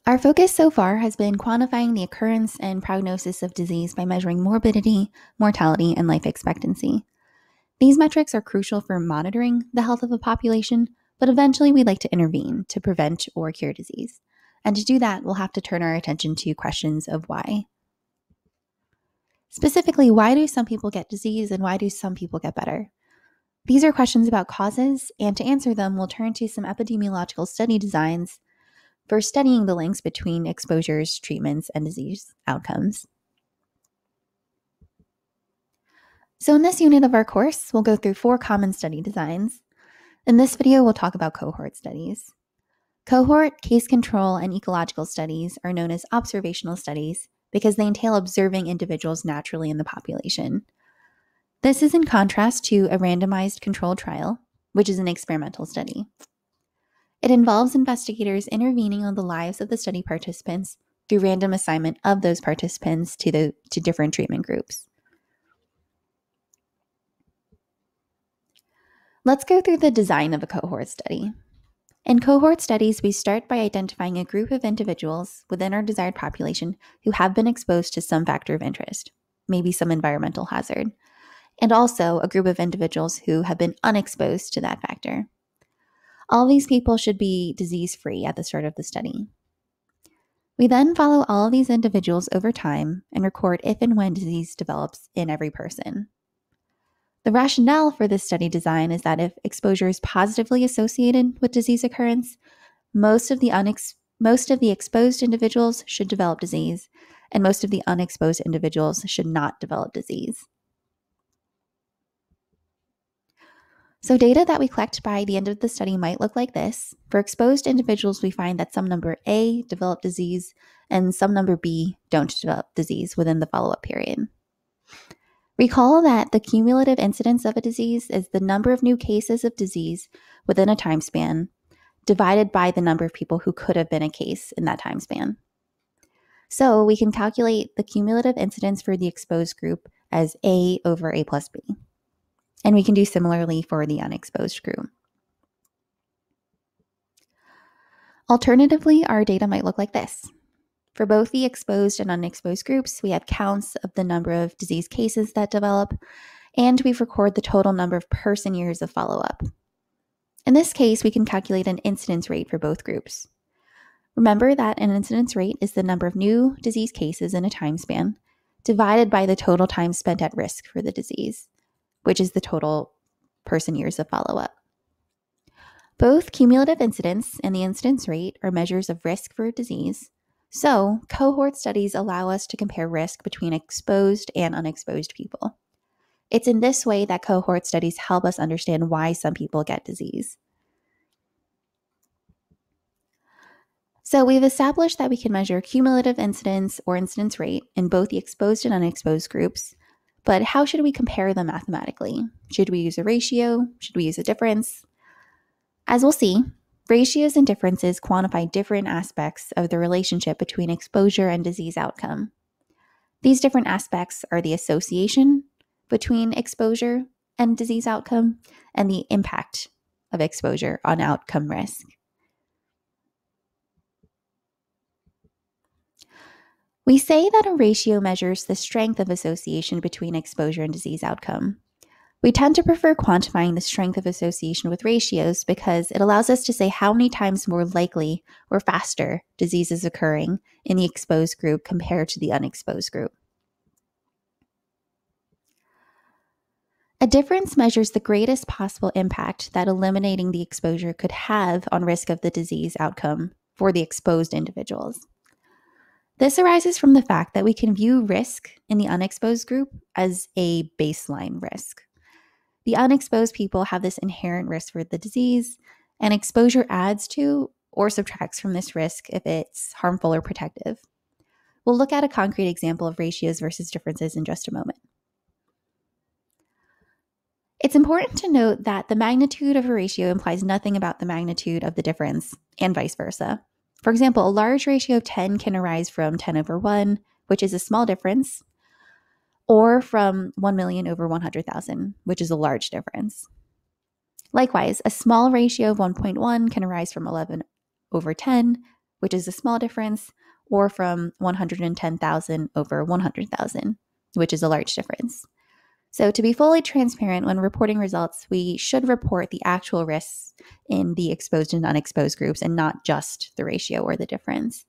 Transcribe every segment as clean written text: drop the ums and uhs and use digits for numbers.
Our focus so far has been quantifying the occurrence and prognosis of disease by measuring morbidity, mortality, and life expectancy. These metrics are crucial for monitoring the health of a population, but eventually we'd like to intervene to prevent or cure disease. And to do that, we'll have to turn our attention to questions of why. Specifically, why do some people get disease and why do some people get better? These are questions about causes, and to answer them, we'll turn to some epidemiological study designs for studying the links between exposures, treatments, and disease outcomes. So in this unit of our course, we'll go through 4 common study designs. In this video, we'll talk about cohort studies. Cohort, case control, and ecological studies are known as observational studies because they entail observing individuals naturally in the population. This is in contrast to a randomized controlled trial, which is an experimental study. It involves investigators intervening on the lives of the study participants through random assignment of those participants to different treatment groups. Let's go through the design of a cohort study. In cohort studies, we start by identifying a group of individuals within our desired population who have been exposed to some factor of interest, maybe some environmental hazard, and also a group of individuals who have been unexposed to that factor. All these people should be disease-free at the start of the study. We then follow all of these individuals over time and record if and when disease develops in every person. The rationale for this study design is that if exposure is positively associated with disease occurrence, most of the exposed individuals should develop disease, and most of the unexposed individuals should not develop disease. So data that we collect by the end of the study might look like this. For exposed individuals, we find that some number A develop disease and some number B don't develop disease within the follow-up period. Recall that the cumulative incidence of a disease is the number of new cases of disease within a time span divided by the number of people who could have been a case in that time span. So we can calculate the cumulative incidence for the exposed group as A over A plus B. And we can do similarly for the unexposed group. Alternatively, our data might look like this. For both the exposed and unexposed groups, we have counts of the number of disease cases that develop, and we record the total number of person years of follow-up. In this case, we can calculate an incidence rate for both groups. Remember that an incidence rate is the number of new disease cases in a time span divided by the total time spent at risk for the disease, which is the total person years of follow-up. Both cumulative incidence and the incidence rate are measures of risk for disease. So, cohort studies allow us to compare risk between exposed and unexposed people. It's in this way that cohort studies help us understand why some people get disease. So, we've established that we can measure cumulative incidence or incidence rate in both the exposed and unexposed groups, but how should we compare them mathematically? Should we use a ratio? Should we use a difference? As we'll see, ratios and differences quantify different aspects of the relationship between exposure and disease outcome. These different aspects are the association between exposure and disease outcome and the impact of exposure on outcome risk. We say that a ratio measures the strength of association between exposure and disease outcome. We tend to prefer quantifying the strength of association with ratios because it allows us to say how many times more likely or faster disease is occurring in the exposed group compared to the unexposed group. A difference measures the greatest possible impact that eliminating the exposure could have on risk of the disease outcome for the exposed individuals. This arises from the fact that we can view risk in the unexposed group as a baseline risk. The unexposed people have this inherent risk for the disease, and exposure adds to or subtracts from this risk if it's harmful or protective. We'll look at a concrete example of ratios versus differences in just a moment. It's important to note that the magnitude of a ratio implies nothing about the magnitude of the difference, and vice versa. For example, a large ratio of 10 can arise from 10 over 1, which is a small difference, or from 1 million over 100,000, which is a large difference. Likewise, a small ratio of 1.1 can arise from 11 over 10, which is a small difference, or from 110,000 over 100,000, which is a large difference. So to be fully transparent when reporting results, we should report the actual risks in the exposed and unexposed groups and not just the ratio or the difference.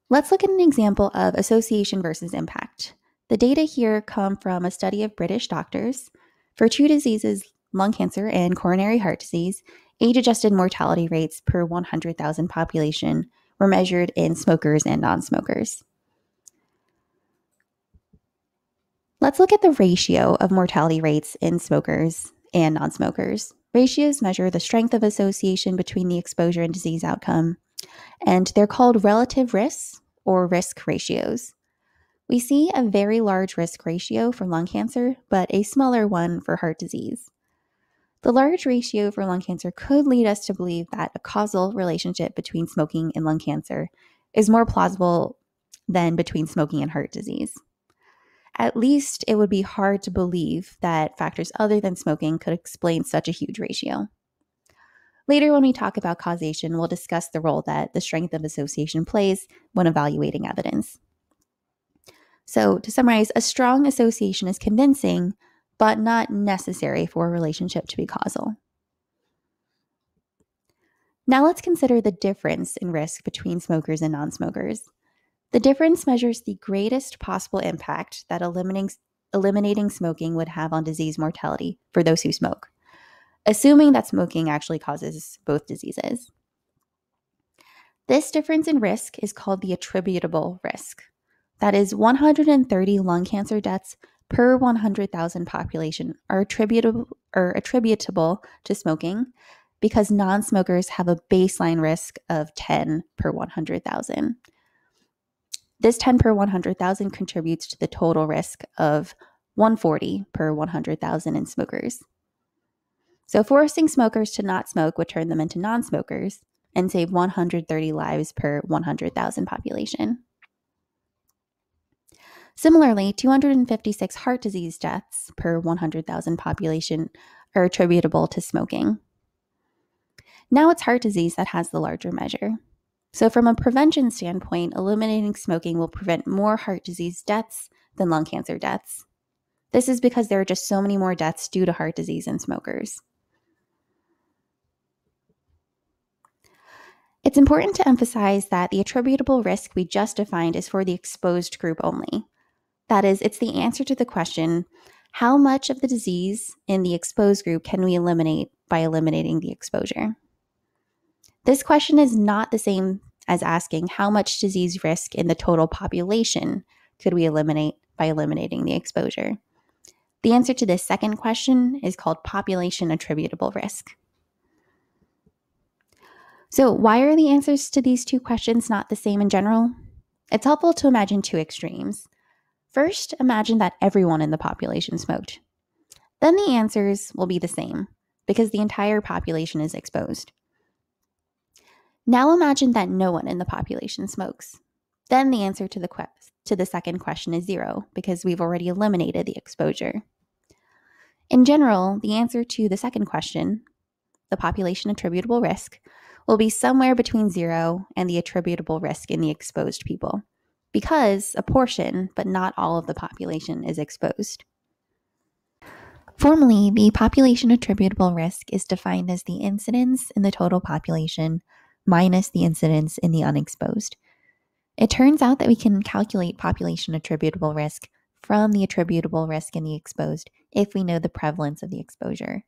Let's look at an example of association versus impact. The data here come from a study of British doctors. For two diseases, lung cancer and coronary heart disease, age-adjusted mortality rates per 100,000 population were measured in smokers and non-smokers. Let's look at the ratio of mortality rates in smokers and non-smokers. Ratios measure the strength of association between the exposure and disease outcome, and they're called relative risks or risk ratios. We see a very large risk ratio for lung cancer, but a smaller one for heart disease. The large ratio for lung cancer could lead us to believe that a causal relationship between smoking and lung cancer is more plausible than between smoking and heart disease. At least it would be hard to believe that factors other than smoking could explain such a huge ratio. Later, when we talk about causation, we'll discuss the role that the strength of association plays when evaluating evidence. So, to summarize, a strong association is convincing, but not necessary for a relationship to be causal. Now let's consider the difference in risk between smokers and non-smokers. The difference measures the greatest possible impact that eliminating smoking would have on disease mortality for those who smoke, assuming that smoking actually causes both diseases. This difference in risk is called the attributable risk. That is, 130 lung cancer deaths per 100,000 population are attributable to smoking because non-smokers have a baseline risk of 10 per 100,000. This 10 per 100,000 contributes to the total risk of 140 per 100,000 in smokers. So forcing smokers to not smoke would turn them into non-smokers and save 130 lives per 100,000 population. Similarly, 256 heart disease deaths per 100,000 population are attributable to smoking. Now it's heart disease that has the larger measure. So from a prevention standpoint, eliminating smoking will prevent more heart disease deaths than lung cancer deaths. This is because there are just so many more deaths due to heart disease in smokers. It's important to emphasize that the attributable risk we just defined is for the exposed group only. That is, it's the answer to the question, how much of the disease in the exposed group can we eliminate by eliminating the exposure? This question is not the same as asking how much disease risk in the total population could we eliminate by eliminating the exposure. The answer to this second question is called population attributable risk. So why are the answers to these two questions not the same in general? It's helpful to imagine two extremes. First, imagine that everyone in the population smoked. Then the answers will be the same because the entire population is exposed. Now imagine that no one in the population smokes. Then the answer to the second question is 0 because we've already eliminated the exposure. In general, the answer to the second question, the population attributable risk, will be somewhere between 0 and the attributable risk in the exposed people, because a portion, but not all of the population, is exposed. Formally, the population attributable risk is defined as the incidence in the total population minus the incidence in the unexposed. It turns out that we can calculate population attributable risk from the attributable risk in the exposed if we know the prevalence of the exposure.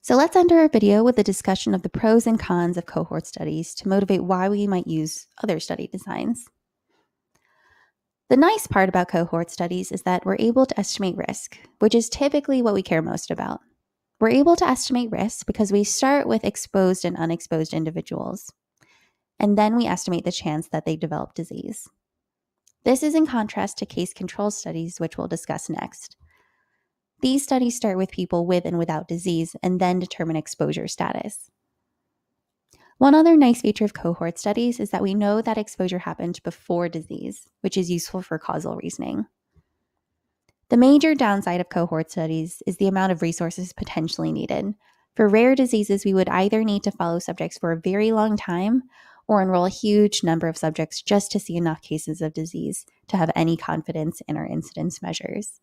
So let's end our video with a discussion of the pros and cons of cohort studies to motivate why we might use other study designs. The nice part about cohort studies is that we're able to estimate risk, which is typically what we care most about. We're able to estimate risk because we start with exposed and unexposed individuals, and then we estimate the chance that they develop disease. This is in contrast to case control studies, which we'll discuss next. These studies start with people with and without disease and then determine exposure status. One other nice feature of cohort studies is that we know that exposure happened before disease, which is useful for causal reasoning. The major downside of cohort studies is the amount of resources potentially needed. For rare diseases, we would either need to follow subjects for a very long time or enroll a huge number of subjects just to see enough cases of disease to have any confidence in our incidence measures.